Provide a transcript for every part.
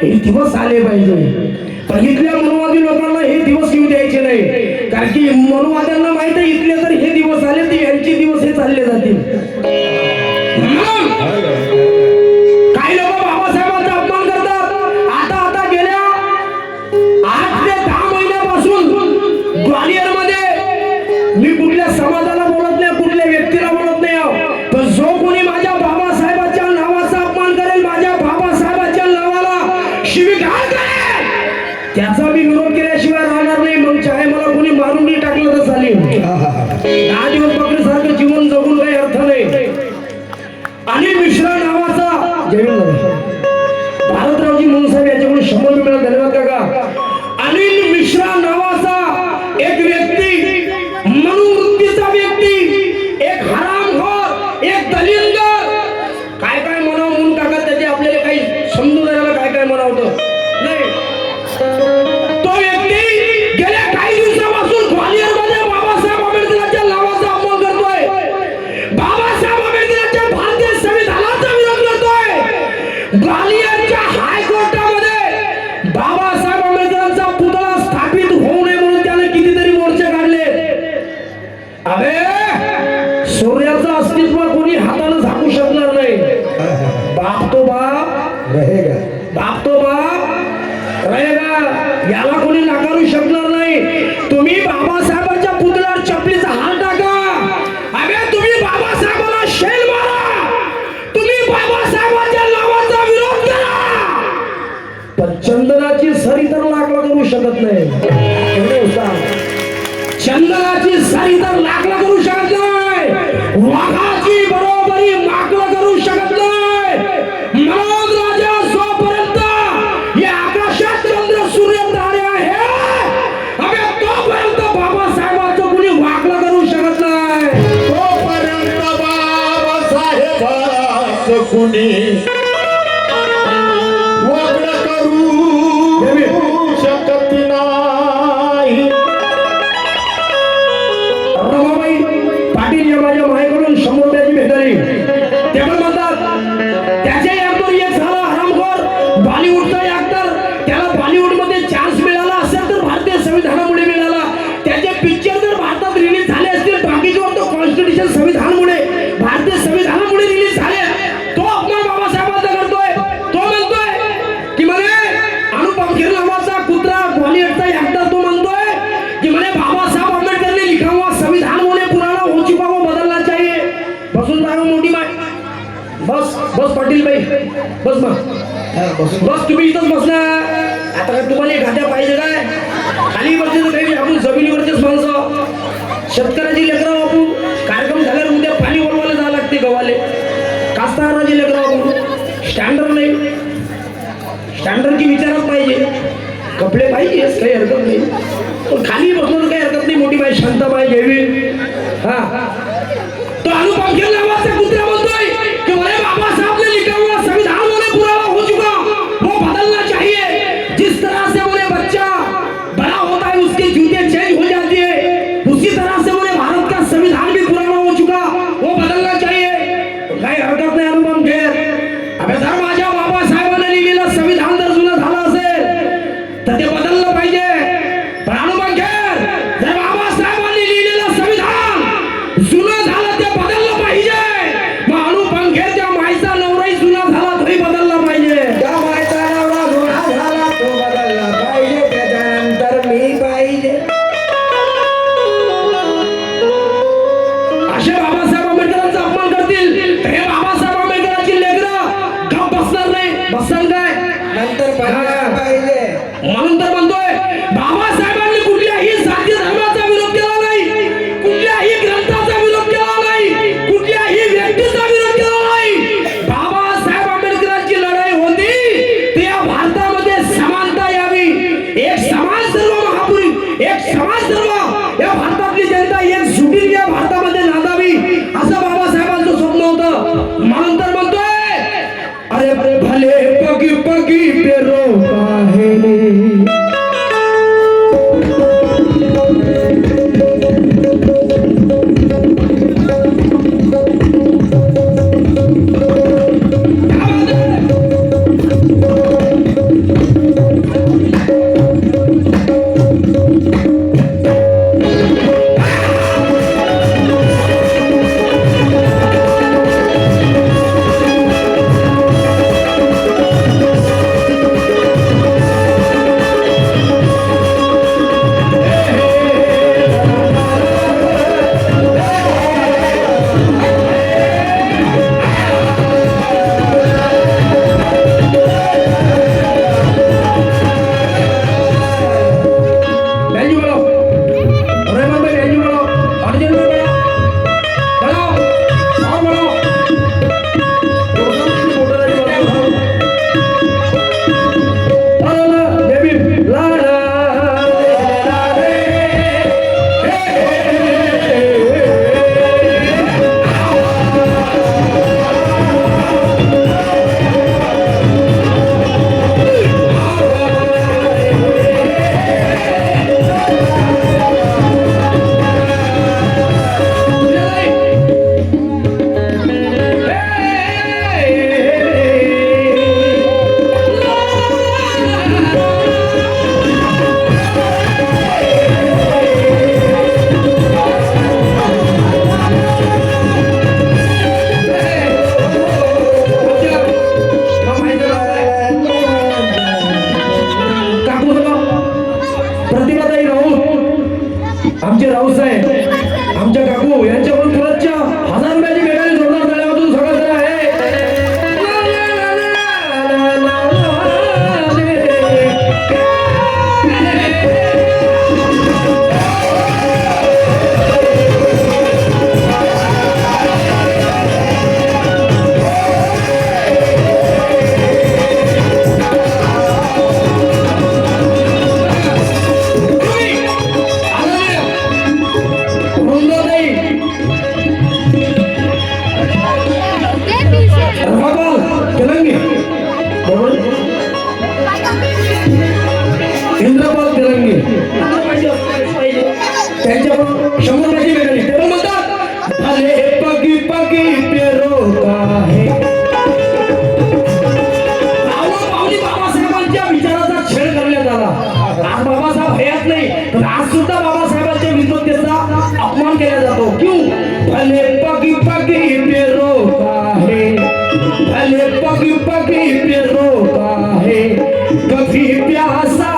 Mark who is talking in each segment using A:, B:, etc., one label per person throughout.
A: हे दिवस आले पाहिजे. पण इथल्या मनोवादी लोकांना हे दिवस येऊ द्यायचे नाही, कारण की मनोवाद्यांना माहित आहे मी कुठल्या समाजाला बोलत नाही, कुठल्या व्यक्तीला बोलत नाही आहो. पण जो कोणी माझ्या बाबासाहेबांच्या नावाचा अपमान करेल, माझ्या बाबासाहेबांच्या नावाला शिवीगाळ करेल, त्याचा मी विरोध केल्याशिवाय राहणार नाही. मग चाहे मला कोणी मारूनही टाकलं तर चालेल. 10 दिवस बकरीसारखं जीवन जगून काही अर्थ नाही. अनिल मिश्रा नावाचा भारतरावजी मुंगसाहेब याच्याकडून 100 रुपये मिळाले. धन्यवाद काका. अनिल मिश्रा नावाचा एक व्यक्ती, मनोवृत्तीचा व्यक्ती, एक हरामखोर, एक दलिंदर, काय काय म्हणावं म्हणून काका त्याचे आपल्याला काही समजून जायला काय काय म्हणावतं नाही. तो व्यक्ती गेल्या काही दिवसापासून ग्वालियरमध्ये बाबासाहेब आंबेडकरांच्या नावाचा अपमान करतोय, बाबासाहेब आंबेडकरांच्या भारतीय संविधानाचा विरोध करतोय. ग्वालियरच्या हायकोर्टामध्ये बाबासाहेब आंबेडकरांचा पुतळा स्थापित होऊ नये म्हणून त्याने कितीतरी मोर्चे काढले. अरे सूर्याचं अस्तित्व कोणी हाताने झाकू शकणार नाही. बाप तो बाप रहेगा, बाप तो बाप रहेगा, याला कोणी नाकारू शकणार नाही. तुम्ही बाबासाहेबांच्या पुतळ्यावर चपलीचा हात टाका, अरे तुम्ही बाबासाहेबांना शेल मारा, तुम्ही बाबासाहेबांच्या नावाचा विरोध करा, पण चंदनाची सरी तर लाकला करू शकत नाही. चंदनाची सरी तर लाकला करू शकत नाही, वाघाची बरोबरी माकला करू शकत नाही. मनोज राजा जोपर्यंत या आकाशात चंद्र सूर्य तारे आहे, अबे तोपर्यंत बाबासाहेबांचं कुणी वाकला करू शकत नाही.
B: तोपर्यंत बाबासाहेबांचं कुणी वाकडं करू शकत नाही.
A: रमाबाई पाटील या माझ्या मायकडून 100 रुपयाची भेटली. ते पण म्हणतात त्याचे ऍक्टर एक झाला हरामखोर, बॉलिवूडचा ऍक्टर, त्याला बॉलिवूड मध्ये चान्स मिळाला असेल तर भारतीय संविधानामुळे मिळाला. त्याचे पिक्चर जर भारतात रिलीज झाले असतील, बाकीचे तो कॉन्स्टिट्यूशन संविधानामुळे, भारतीय संविधानामुळे रिलीज झाले. तो अपमान बाबासाहेबांचा करतोय. तो म्हणतोय की म्हणे अनुपम खेर नावाचा कुत्रा बॉलिवूडचा ऍक्टर, तो म्हणतोय कि मैंने बाबा साहब अम्बेडकर ने लिखा हुआ संविधान होने पुराना हो चुका वो बदलना चाहिए. बसून जाओ मोठी माय, बस बस पाटील भाई, बस बस तुम्ही इथंच बसणार. आता काय तुम्हाला एखाद्या पाहिजे काय? खाली बसले तर काही आपण जमिनीवरचेच माणसं, शेतकऱ्याची लेकरं बापू. कार्यक्रम झाल्यावर उद्या पाणी वळवायला जावं लागते गव्हाले. कास्तकाराची लेकरं बापू. स्टँडर्ड नाही, स्टँडर्डची विचारच पाहिजे. कपडे पाहिजे काही हरकत नाही, पण खाली बसलो तर काही हरकत नाही. मोठी बाई शांताबाई घ्यावी. हा तो अनुपम खेर नावाचा कुत्रा बोलतोय कि अरे बाबा साहब ने लिखा हुआ संविधान होने पुराना हो चुका वो बदलना चाहिए. जिस तरह से बोले बच्चा बड़ा होता है उसके जूते चेंज हो जाती है, उसी तरह से बोले भारत का संविधान भी पुराना हो चुका वो बदलना चाहिए. काही हरकत नाही अनुपम खेर. अबे जर माझ्या बाबासाहेबांनी लिहिलेलं संविधान जर जुनं झालं असेल तर ते बदललं पाहिजे. पण अनुपम खेर, जर बाबासाहेबांनी लिहिलेलं संविधान जुनं आमच्या काकू यांच्याकडून खरंच 1000 रुपयाची मेडल जोरदार झाल्यापासून सगळं जरा आहे. वृंदाताई, रमाबाल तेलंगी, बरोबर? इंद्रपाल तेलंगी त्यांच्याकडून 100 रुपयाची मेडल आहे. ते पण म्हणतात भले पगी पगी पेरो काहे. पावली बाबासाहेबांच्या विचाराचा छेड करण्यात आला. आज बाबासाहेब हयात नाही, पण आज सुद्धा बाबासाहेबांच्या विद्वत्तेचा अपमान केला जातो. क्यों? भले पगी पगी पेरो काहे, भले पगी पगी पेरो काहे, कभी प्यासा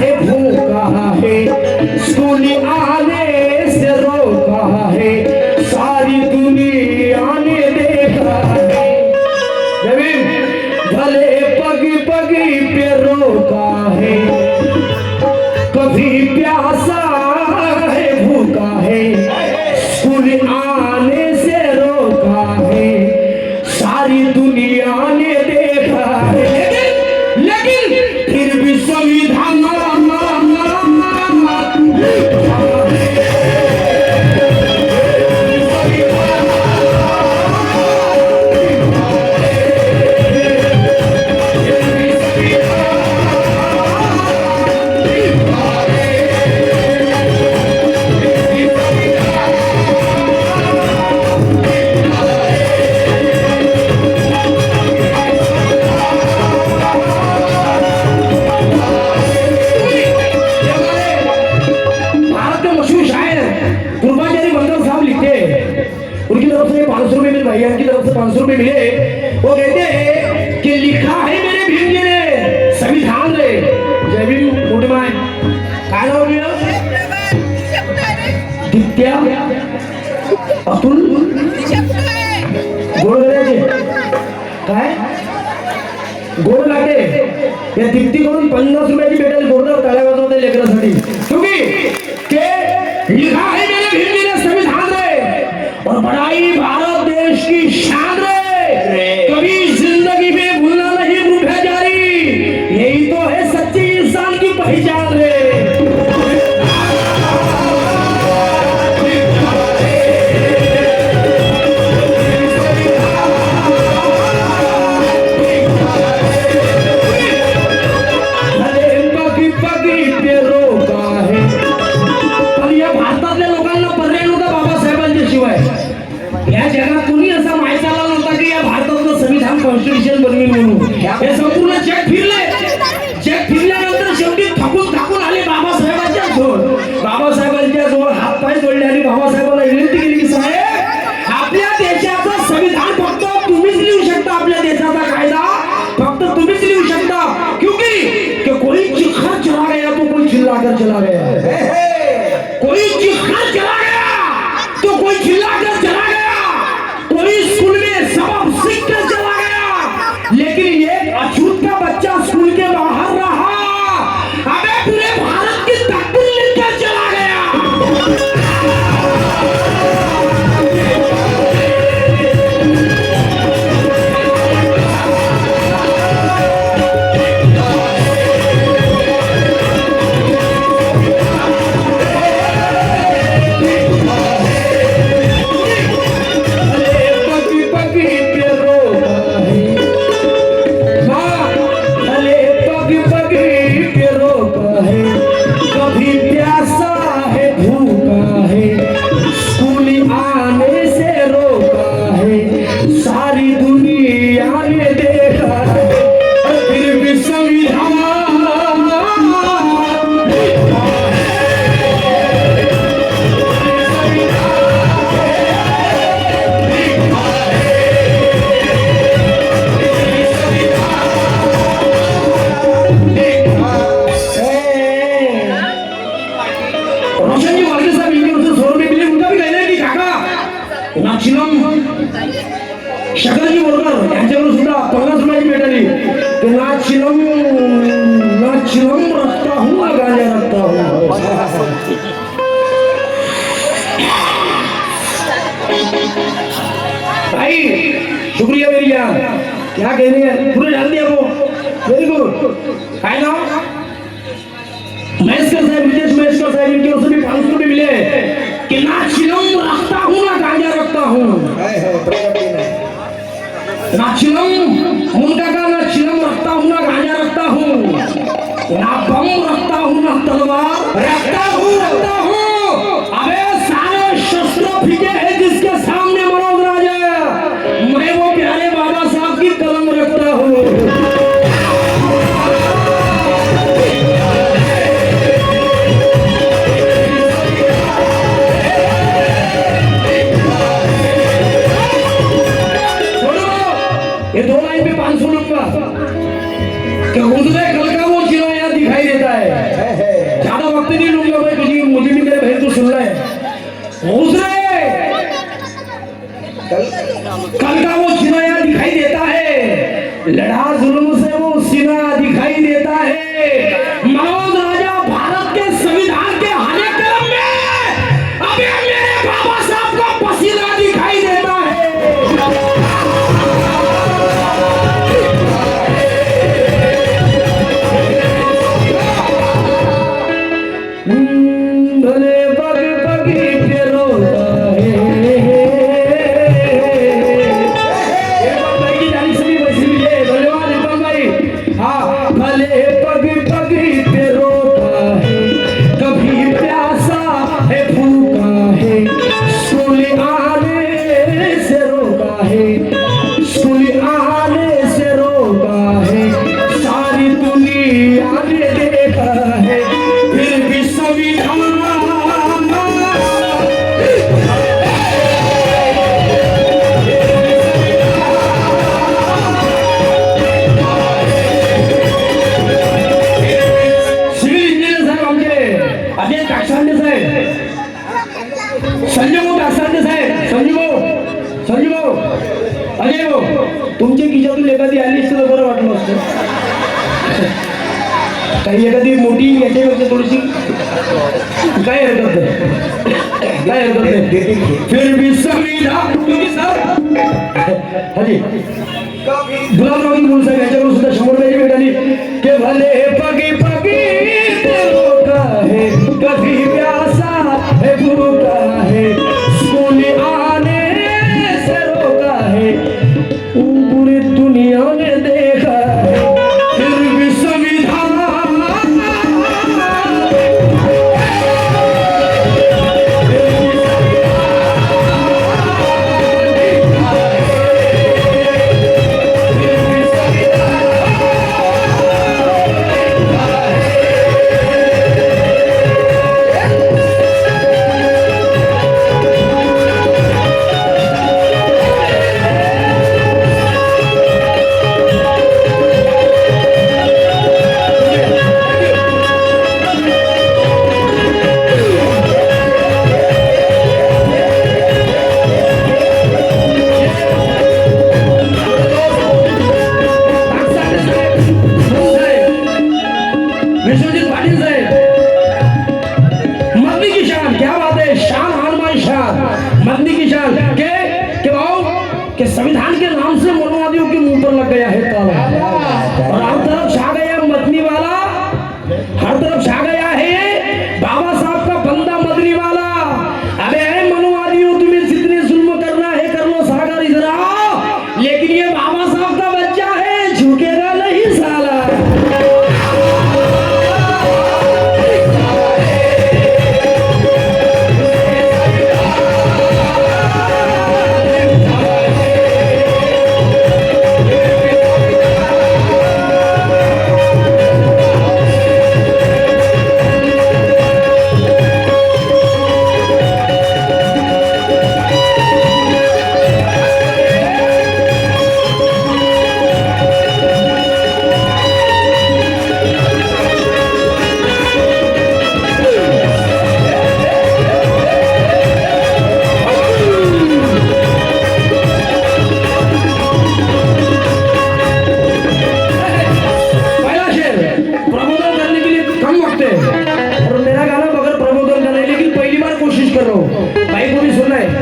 A: है भूखा है, स्कूल आने से रोका है, सारी दुनिया ने देखा है. जमीन भले पगी पगी पे रोका है, कभी प्यासा है भूखा है, स्कूल आने से रोका है, सारी दुनिया ने देखा है. लेकिन फिर भी संविधान उनकी तरफ से 500 रुपए मिले, भैया की तरफ से 500 रुपए मिले. वो कहते हैं कि लिखा है मेरे भीम जी ने संविधान रे. जय भीम. मोठे माय काय नाव लिहिलं? दित्या अतुल गोडगड्याचे काय गोड लाटे या दीप्तीकडून 50 रुपयाची मेडल जोरदार टाळ्या वाजवते लेकरासाठी. क्योंकि के लिखा है मेरे भीम जी ने संविधान रे और बड़ाई भारत देश की शान रे, कभी जिंदगी में भूलना नहीं रूठे जारी, यही तो है सच्ची इंसान की पहचान रे. पगी पगी पे रोका है. पण या भारतातल्या लोकांना पर्याय नव्हता बाबासाहेबांच्या शिवाय. या जगात कुणी असा माहिती आला नव्हता की या भारताचं संविधान कॉन्स्टिट्यूशन चिलम रखता हूँ ना गांजा रखता हूँ। भाई शुक्रिया मेरी जान, क्या कहने हैं, पूरे डाल दिया वो, वेरी गुड। काय नाम महेशकर साहब, विदेश महेशकर साहब, इनकी ओर से भी 500 रुपये मिले कि ना चिलम रखता हूँ ना गांजा रखता हूँ। ना चिलम मुनका का, ना चिलम रखता हूँ ना गांजा रखता हूँ, ना बम रखता हूँ ना तलवार रखता हूँ। अबे सारे शस्त्र फीके हैं जिसके सामने मनोज राजा, मैं वो प्यारे बाबा साहब की कलम रखता हूँ। ये 2 लाइन पे 500 लूंगा क्या उसने कल का वो चिलो यहाँ दिखाई देता है, ज्यादा वक्त नहीं लूंगा भाई, किसी मुझे भी मेरे बहन को सुनना है। उसने कल का वो चिलो यहाँ दिखाई देता है, लड़ा जुल्म से वो सीना दिखाई देता है। मनोज राजा भारत के संविधान के हरे कलम में अभी मेरे बाबा साहब का पसीना दिखाई देता है। भले पग पगी पे रोता है, भाई की जानी से भी वैसे भी है, धन्यवाद इरफान भाई। हाँ, भले पग पगी पे रोता है, कभी प्यासा है भूखा है, स्कूल आने से रोका है, स्कूल आने से रोका है, सारी दुनिया ने देखा है, फिर भी संविधान सिविल इंजिनियर साहेब आमचे अजय काकसांडे साहेब, संजय भाऊ काकसांडे साहेब, संजू भाऊ, अजय भाऊ, तुमच्या खिशातून एखादी आली असती तर बरं वाटलं असतं, काही एखादी मोठी याच्यापेक्षा थोडीशी काय हरकत नाही, फिर भी संविधान तुम्ही सर हाजी गुलाबराव की बोल साहेब याच्याकडून सुद्धा 100 रुपयाची भेट आली के भले पगी पगी ते रोका है, कभी प्यासा है भूखा है, स्कूल आने से रोका है, पूरी दुनिया ने देखा है, फिर भी संविधान विश्वजीत पाटिल साहेब, मदनी की शान, क्या बात है, शान हनुमान शान, मदनी की शान के भाव के संविधान के नाम से मनुवादियों के मुंह पर लग गया है ताला, और हर तरफ छा गया मदनी वाला, हर तरफ छा गया है बाबा साहब का बंदा मदनी वाला। अबे मनुवादियों, तुम्हें जितने जुल्म करना है कर लो, सागर इधर आओ, लेकिन ये बाबा साहब का बच्चा है, झुकेगा नहीं साला।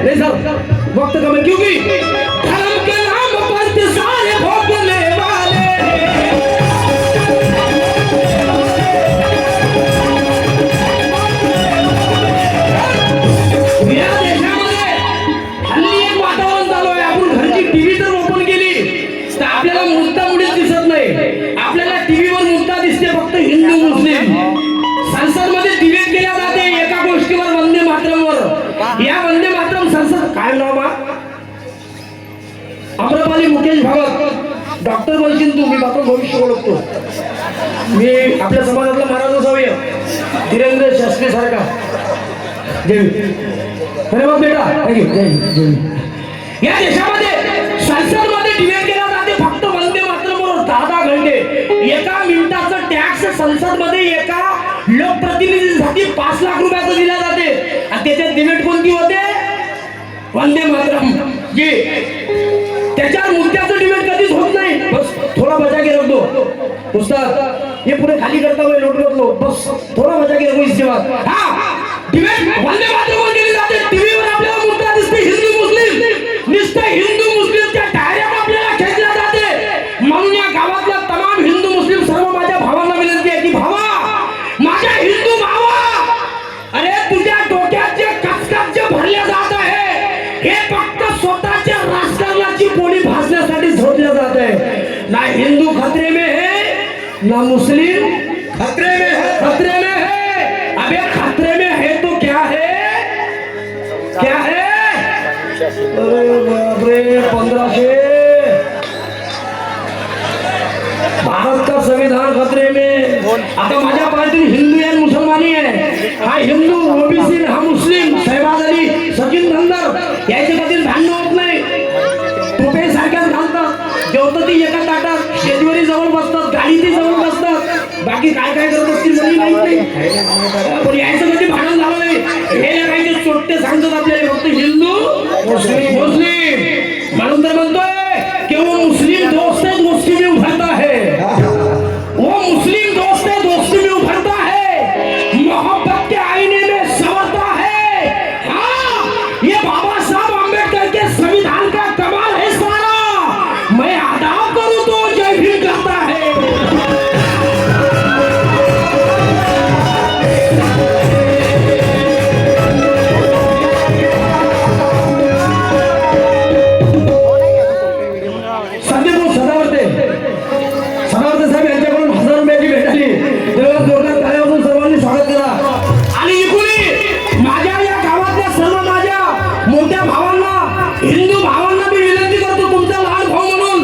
A: नहीं साहब वक्त कम है क्योंकि धर्म के नाम पर ते सारे भोगने वाले या देशामध्ये हल्ली एक वातावरण चालू आहे. आपण घरची टीव्ही जर ओपन केली तर आपल्याला मुद्दा मुळीच दिसत नाही. आपल्याला टीव्हीवर मुद्दा दिसते फक्त हिंदू मुस्लिम. संसदमध्ये डिबेट केल्या जाते एका गोष्टीवर वंदे मातरमवर. या वंदे मातरम संसद काय नाव अमरपाली मुकेश भागवत डॉक्टर बोलशील तू. मी मात्र भविष्य ओळखतो. मी आपल्या समाजातला महाराज असावे धीरेंद्र शास्त्री सारखा. जय धन्यवाद बेटा थँक्यू जय. या देशामध्ये संसदमध्ये डिबेट केला जाते फक्त वंदे मातरमवर 10 घंटे. एका मिनिटाचं टॅक्स संसदमध्ये एका लोकप्रतिनिधीसाठी 5 लाख रुपयाचं दिला जाते आणि त्याच्यात डिबेट कोणती होते वंदे मातरम जी. त्याच्यावर मुद्द्याचं डिबेट कधीच होत नाही. बस थोडा बचा के रख दो उस्ताद ये पूरे खाली करता हुआ नोट कर लो बस थोड़ा बचा के रखो इसके बाद. हाँ डिबेट वंदे मातरम केली जाते. टीव्हीवर आपल्याला मुद्दा दिसते हिंदू मुस्लिम. नुसतं हिंदू मुस्लिमच्या डायरेक्ट आपल्याला खेचल्या जाते. म्हणून या गावातल्या तमाम हिंदू मुस्लिम सर्व माझ्या भावांना विनंती आहे की भावा माझ्या हिंदू भावा अरे तुझ्या डोक्यात जे कचकच जे भरले जात आहे हे फक्त स्वतःच्या राजकारणाची पोळी भाजण्यासाठी झोपलं जात आहे. ना हिंदू खतरे में है ना मुस्लिम खतरे में है. खतरे में है. अबे खतरे में है तो क्या है क्या है. अरे बाप रे 1500 भारत का संविधान खतरे में. आता माझ्या पार्टीत हिंदू आणि मुसलमानी आहे. हा हिंदू ओबीसी हा मुस्लिम शहबाज अली सचिन धनगर याच्या कधीच भांडण होत नाही. टोपे सारख्याच घालतात जेवतं ती एका ताटात शेतकरी जवळ बसतात गाडी ती जवळ बसतात. बाकी काय काय करत असतील मला माहित नाही पण यायचं कधी भांडण झालं नाही. हे काही चोट्टे सांगतात आपल्याला फक्त हिंदू मुस्लिम मुस्लिम. म्हणून तर म्हणतोय कि वो मुस्लिम दोस्त है दोस्ती में उभरता है. वो मुस्लिम दोस्त है दोस्ती में उभरता है. मोहब्बत के आईने में संवरता है. हाँ ये बाबा साहब अम्बेडकर के संविधान का कमाल है सारा. मैं अदा करूं तो जय भीम करता है. सदावर्ते साहेब यांच्याकडून 1000 रुपयाची भेट आली. तेव्हा जोरदार टाळ्या वाजवून सर्वांनी स्वागत करा. आणि इकडे माझ्या या गावातल्या सर्व माझ्या मोठ्या भावांना हिंदू भावांना मी विनंती करतो तुमचा लहान भाऊ म्हणून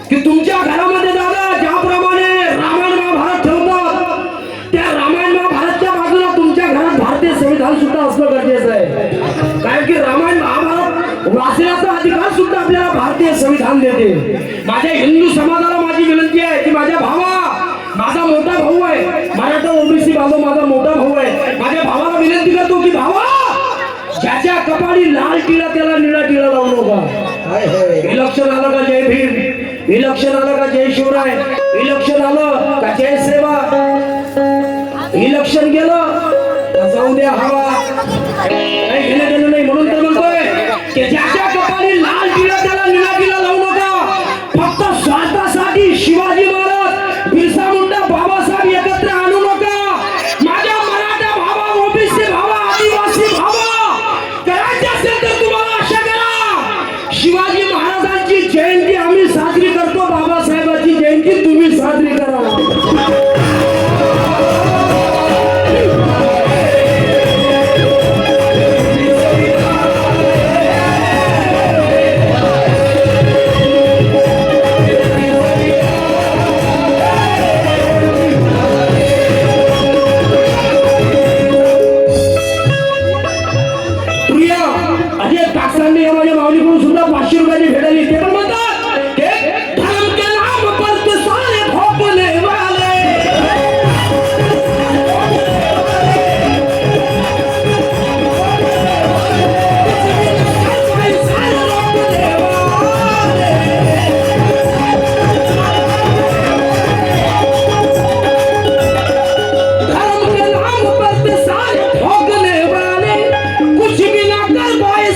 A: की तुमच्या घरामध्ये दादा ज्याप्रमाणे रामायण महाभारत ठेवतात त्या रामायण महाभारतच्या बाजूला तुमच्या घरात भारतीय संविधान सुद्धा असणं गरजेचं आहे. कारण की रामायण महाभारत वाचण्याचा अधिकार सुद्धा आपल्याला भारतीय संविधान देते. माझ्या हिंदू समाजाला माझी विनंती आहे की माझ्या भावा माझा मोठा भाऊ आहे मराठा ओबीसी बाबा माझा मोठा भाऊ आहे. माझ्या भावाला विनंती करतो की भावा ज्याच्या कपाळी लाल टिळा त्याला निळा टिळा लावू नका. इलेक्शन आलं का जय भीम. इलेक्शन आलं का जय शिवराय. इलेक्शन आलं का जय सेवा. इलेक्शन गेलं का जाऊ द्या हवा. काही घेणं देणं नाही. म्हणून तर म्हणतोय की ज्याच्या कपाळी लाल टिळा त्याला निळा टिळा लावू नका. फक्त स्वार्थासाठी शिवाजी महाराज बिरसा मुंडा बाबासाहेब एकत्र आणू नका. माझ्या मराठा भावा ओबीसी भावा आदिवासी भावा करायचे असेल तर तुम्हाला आशा करा शिवाजी महाराजांची जयंती आम्ही साजरी करतो. बाबासाहेबांची जयंती तुम्ही साजरी करा. माझ्या माऊलीकडून सुद्धा 500 रुपयाची भेट आली. ते पण म्हणतात धर्म के नाम पर तो सारे भोगने वाले. धर्म के नाम पर तो सारे भोगने वाले कुछ भी ना कर पाए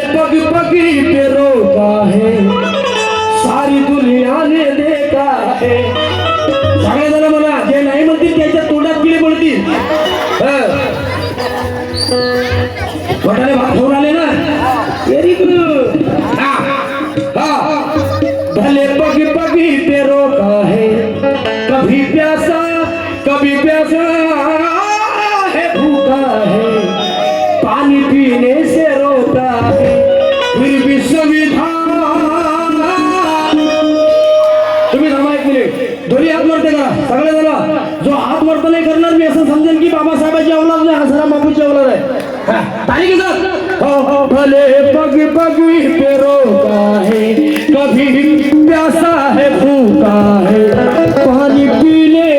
A: पग पगी पे रोका है, सारी दुनिया ने देखा है. सगळे जण म्हणा, जे नाही म्हणतील त्याच्या तोंडात किडे पडतील. पोटाने भात खाऊन आले ना, व्हेरी गुड. भले पग पगी पे रोका है, कभी प्यासा है, भूखा है, पानी पीने से रोका है, फिर भी संविधान. तुम्ही थांबा एक मिनिट, दोन्ही हात वरते करा सगळे जण. जो हात वरत नाही करणार मी असं समजेल की बाबासाहेबांची अवलाद नाही, हसराम बापूची अवलाद आहे. ताली के साथ हो भले पग पगी पे रोका है, कभी प्यासा है, भूखा है, पानी पीने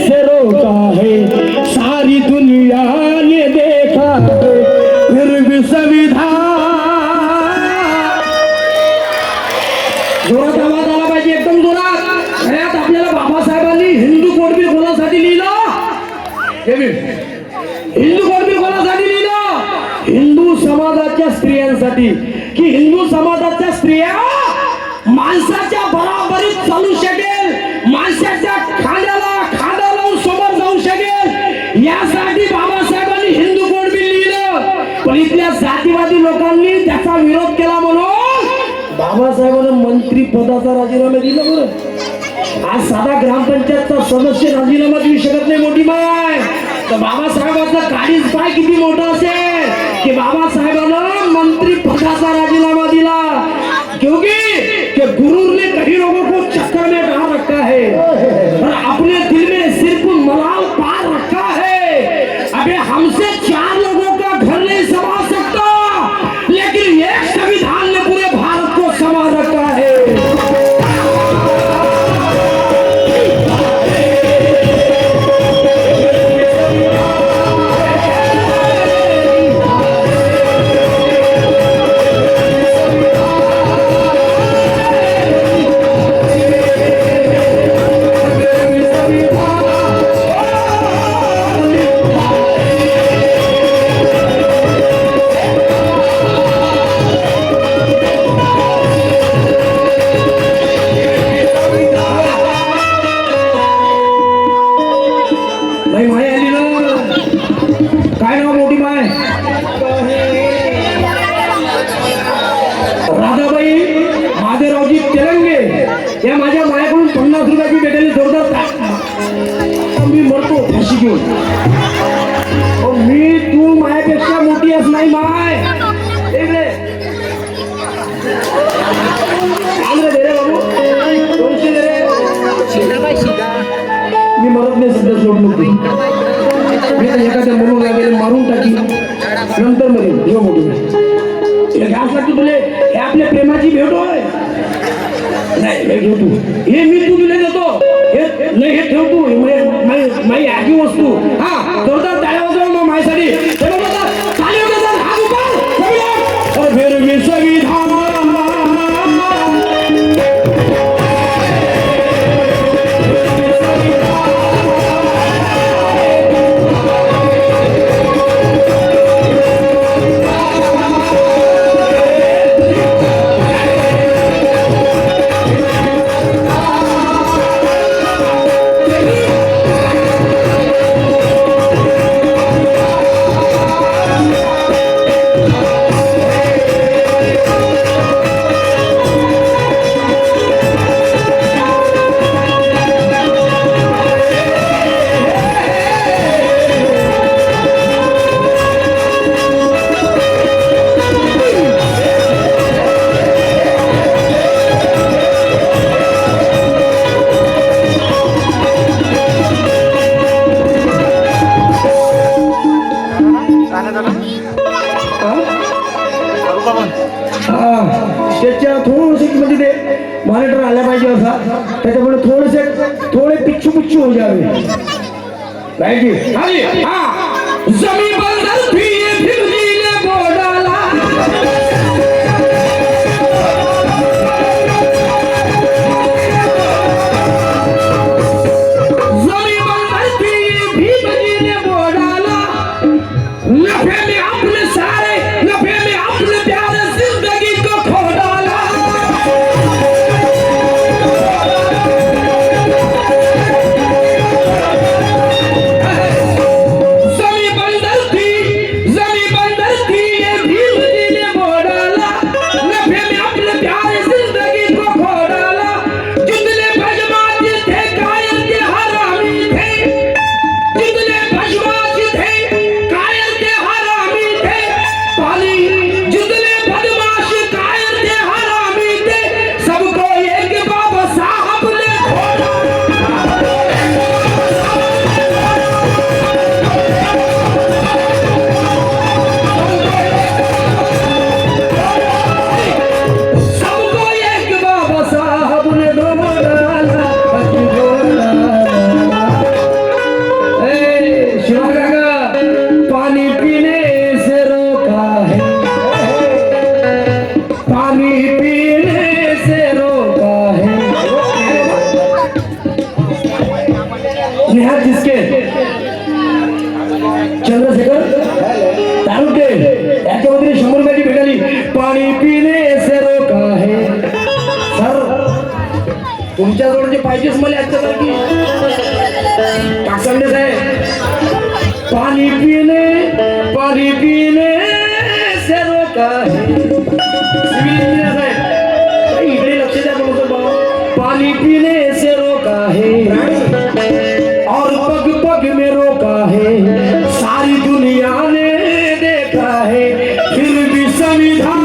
A: से रोका है, सारी दुनिया ने देखा है, फिर भी संविधान. जोरात आवाज आला पाहिजे, एकदम जोरात. खऱ्यात आपल्याला बाबासाहेबांनी हिंदू कोड बिल कोणासाठी लिहिलं? हिंदू कोड बिल कोणासाठी लिहिलं? हिंदू समाजाच्या स्त्रियांसाठी, की हिंदू समाजाच्या स्त्रिया माणसाच्या बराबरीत चालू शकेल, माणसाच्या खांद्याला खांदा लावून समोर जाऊ शकेल, यासाठी बाबासाहेबांनी हिंदू कोड बिल लिहिलं. पण इथल्या जातीवादी लोकांनी त्याचा विरोध केला म्हणून बाबासाहेबांना मंत्री पदाचा राजीनामा दिला. बरं, आज साधा ग्रामपंचायतचा सदस्य राजीनामा देऊ शकत नाही मोठी माय, तर बाबासाहेबांचा काळीज पाय किती मोठा असेल की बाबासाहेबांना मंत्री पदाचा राजीनामा दिला. क्योंकि कि गुरूर ने कई लोगों को चक्कर में डाल रखा है और अपने दिल में सिर्फ मलाल पार रखा है. अबे हमसे 4 लोगों का घर नहीं संभाल सकता, लेकिन एक संविधान ने पूरे भारत को संभाल रखा है. या माझ्या मायाकडून 50 रुपयाची भेटेल जोरदार मी मरतो फाशी घेऊन. मी तू मायापेक्षा मोठी अस नाही माय. दे रे बाबू 200 दे रे. मी मरत नाही सध्या, सोड नव्हती मी तर एखाद्या म्हणून लागेल मारून टाकी नंतर मरेल. जेव्हा मोठी घ्यास लागतो तुले, हे आपल्या प्रेमाची भेट होय. नाही हे घेऊ तू, हे मी तू दिले देतो, हे नाही हे ठेव तू, माझी आजी वस्तू. हा जोरदार टाळ्या वाजवा मग माझ्यासाठी. फिर भी संविधान त्याच्या थोडसे म्हणजे ते मॉनिटर आल्या पाहिजे असा, त्याच्यामुळे थोडे पिच्चू हो जावे. जमीन बंदर फिर बोडाला नफे में अपने सारे, नफे में अपने प्यारे से ओळखीच मला आजच्यासारखी टाकसंदेश आहे पाणी पीने से रोका है सिविल इंजिनियर आहे इकडे लक्ष द्या बोलतो भाऊ पानी पीने से रोका है और पग पग में रोका है सारी दुनिया ने देखा है फिर भी संविधान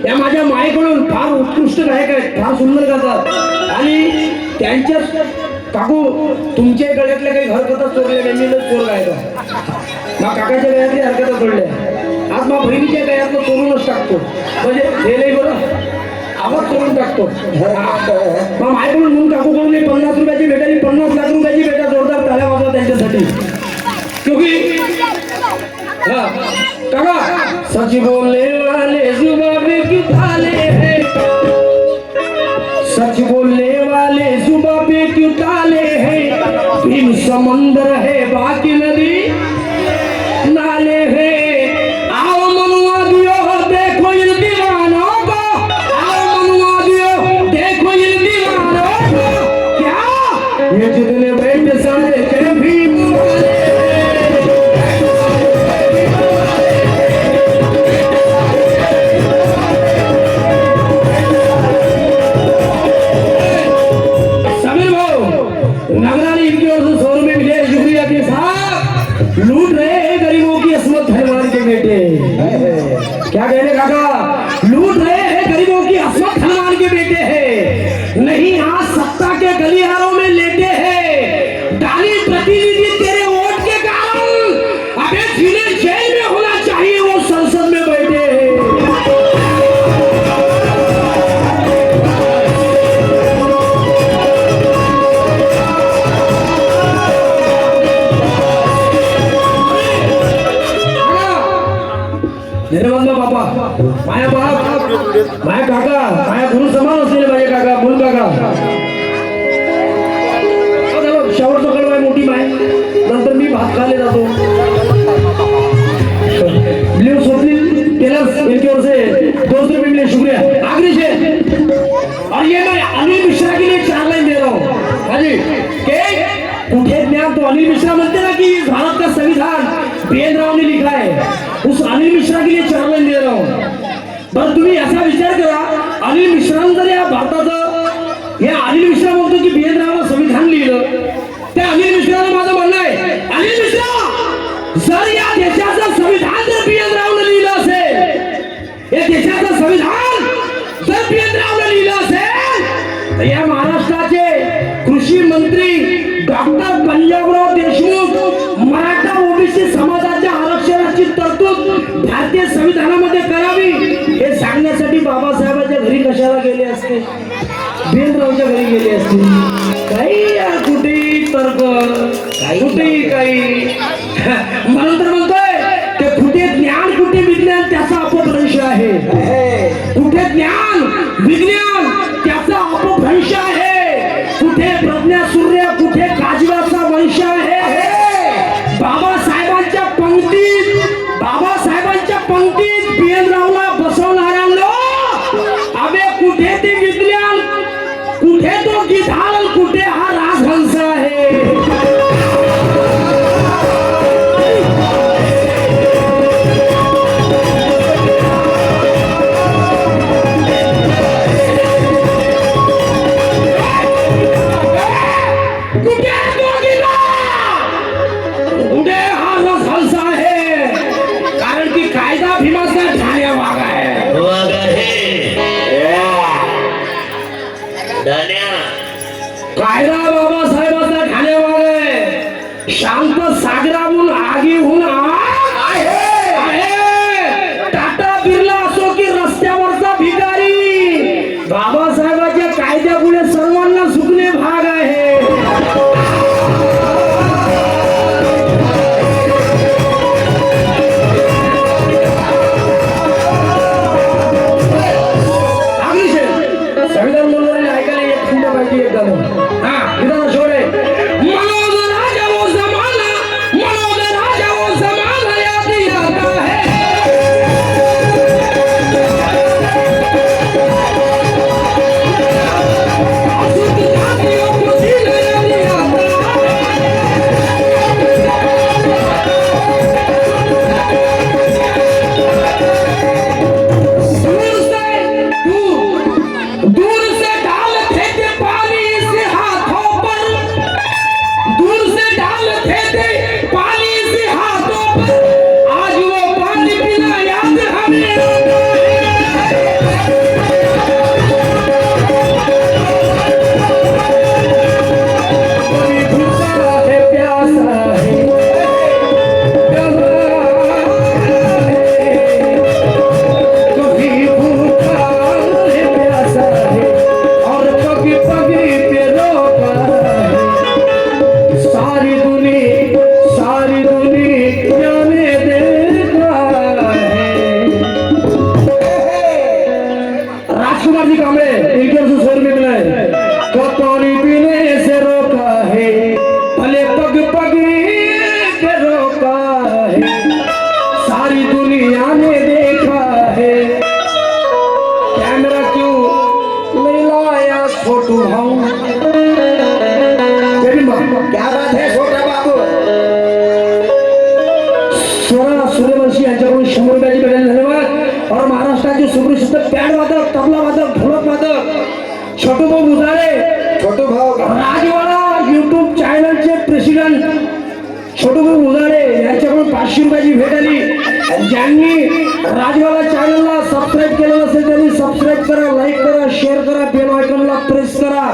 A: या माझ्या मायेकडून फार उत्कृष्ट गायक आहेत फार सुंदर गातात आणि त्यांच्या काकू तुमच्या गळ्यातल्या काही हरकता चोरल्या त्यांनी चोर गायचा मग काकाच्या गळ्यातली हरकता चोरल्या आज मग बहिणीच्या गळ्यातलं चोरूनच टाकतो म्हणजे हे नाही बरं आवाज चोरून टाकतो मग मायकडून म्हणून काकूकडून 50 रुपयाची भेटायची 50 लाख रुपयाची भेटा जोरदार टाळ्या वाजवा त्यांच्यासाठी क्योंकि काका सच बोलने वाले जुबान पे क्यों ताले हैं सच बोलने वाले जुबान पे क्यों ताले हैं बिन समंदर है बाकी नदी नाले हैं आओ मनुआ दियो देखो इन दीवानों को आओ मनुआ दियो देखो इन दीवानों को क्या ये जितने बैठे सारे के भी लूट रहे हैं गरीबों की अस्मत हनुमान के बेटे क्या कह रहे काका लूट रहे हैं गरीबों की अस्मत हनुमान के बेटे हैं नहीं आज सत्ता के गलियारों में लेटे हैं डाली प्रतिनिधि तेरे वोट के कारण अबे जिन्हें जेल में होना चाहिए वो संसद में बैठे हैं बापा माया बाप माया काका माया गुरु समान असलेले माझे काका मूल काका शावर तो कळवाय मोठी माय नंतर मी भात खाले जातो ब्लू स्वप्निल टेलर्स इनकी ओर से 200 रुपये मिले शुक्रिया आखिरी से और ये मैं अनिल मिश्रा के लिए 4 लाइन दे रहा हूँ हाँ जी के कुठे ज्ञान तो अनिल मिश्रा बोलते ना कि भारत का संविधान बी.एन. राव ने लिखा है उस अनिल मिश्रा के लिए 4 लाइन दे रहा हूँ बरं तुम्ही असा विचार करा अनिल मिश्रानं जर या भारताचं या अनिल मिश्रा बोलतो की बी.एन. रावनं संविधान लिहिलं त्या अनिल मिश्रानं माझं म्हणणं आहे अनिल मिश्रा जर या देशाचं संविधान जर बी.एन. रावनं लिहिलं असेल या देशाचं संविधान जर बी.एन. रावनं लिहिलं असेल तर या महाराष्ट्राचे कृषी मंत्री डॉक्टर पंजाबराव देशमुख मराठा ओबीसी समाजाच्या आरक्षणाची तरतूद भारतीय संविधानामध्ये करावी हे सांगण्यासाठी बाबासाहेबांच्या घरी कशाला गेले असते बी.एन. घरी गेले असते काही यार कुठेही तर्क कुठेही काही म्हणून तर म्हणतोय ते कुठे ज्ञान कुठे विज्ञान त्याचा अपभ्रंश आहे कुठे ज्ञान विज्ञान त्याचा अपभ्रंश आहे कुठे प्रज्ञा सूर्य कुठे काजव्याचा वंश आहे बाबासाहेबांच्या पंक्तीत बी.एन. रावला बसवणाऱ्यांना अबे कुठे ते विज्ञान सांगतो सागराहून आगीहून आहे. टाटा बिर्ला असो की रस्त्यावरचा भिकारी, बाबासाहेबांच्या कायद्यापुढे सर्वांना झुकणे भाग आहे. संविधान बोलणारे ऐकायला एक खूप माहिती एक गाणं. हा विधान शोरे मनोज राजा वो जमाना, मनोज राजा वो जमाना याद आता है. आंसू की आंखों को सीने याद आता दूर से डालते थे पानी से हाथों पर, दूर से डालते थे पानी से हाथों पर, आज वो पानी पीना याद हमें आता है. कोई भूखा है प्यासा है, कभी भूखा है प्यासा है और कभी पगी पे रोका है. सारी दुनिया ने देखा है. राजकुमार जी कांबळे 100 रुपये मिले तो पानी पीने से रोका है, भले पग पे रोका है. सारी दुनिया ने देखा है. कैमरा क्यों नहीं लाया छोटू भाऊ? क्या बात है छोटा बाबू? सोळा सूर्यवंशी यांच्याकडून 100 रुपयाची भेटेल. धन्यवाद. और महाराष्ट्राचे सुप्रसिद्ध पॅड वादक, तबला वादक, ढोलक वादक छोटू भाऊ बुजारे, छोटू भाऊ राजवाडा युट्यूब चॅनलचे प्रेसिडेंट छोटू भाऊ बुजारे यांच्याकडून 500 रुपयाची भेट आली. ज्यांनी राजवाडा चॅनलला सबस्क्राईब केलं नसेल त्यांनी सबस्क्राईब करा, लाईक करा, शेअर करा, बेल आयकॉनला प्रेस करा,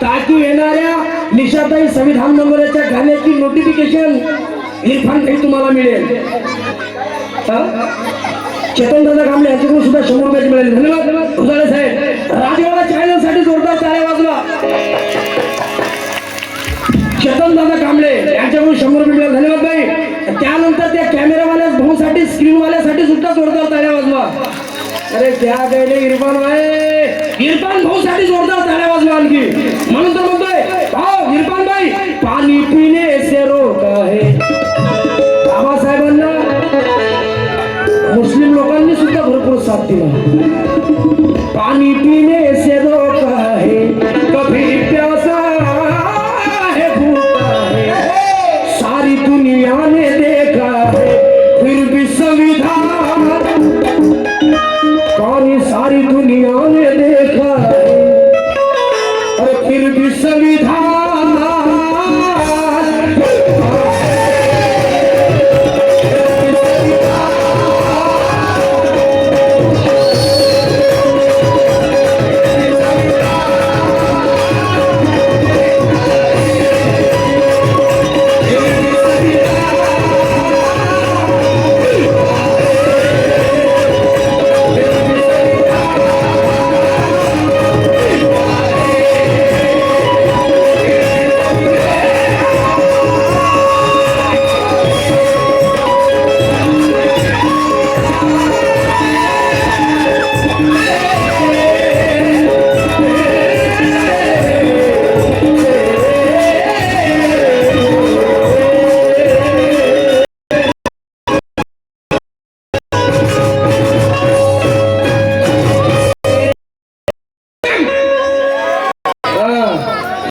A: ताकी येणाऱ्या निशाताई संविधान मंगळाच्या गाण्याची नोटिफिकेशन इरफान काही तुम्हाला मिळेल. चेतन दादा कांबळे यांच्याकडून सुद्धा 100 रुपयाची मिळेल. धन्यवाद भुजारे साहेब. राजवाडा चॅनल साठी जोरदार टाळ्या वाजवा. चेतन दादा कांबळे यांच्याकडून 100 रुपये मिळेल. धन्यवाद भाई. त्यानंतर त्या कॅमेरावाल्या भाऊसाठी, स्क्रीनवाल्यासाठी सुद्धा जोरदार टाळ्या वाजवा. अरे क्या कहले इरफान भाई, इरफान भाऊ साठी जोरदार टाळ्या वाजवा आणखी. म्हणून तर म्हणतोय भाऊ इरफान भाई, पाणी पिणे से रोका है. बाबासाहेबांना मुस्लिम लोकांनी सुद्धा भरपूर साथ दिला. पाणी पिणे से रोका है, कभी प्यासा है भूखा है. सारी दुनिया ने देखा है फिर भी संविधान, कौन सारी दुनिया ने देखा है और फिर भी संविधान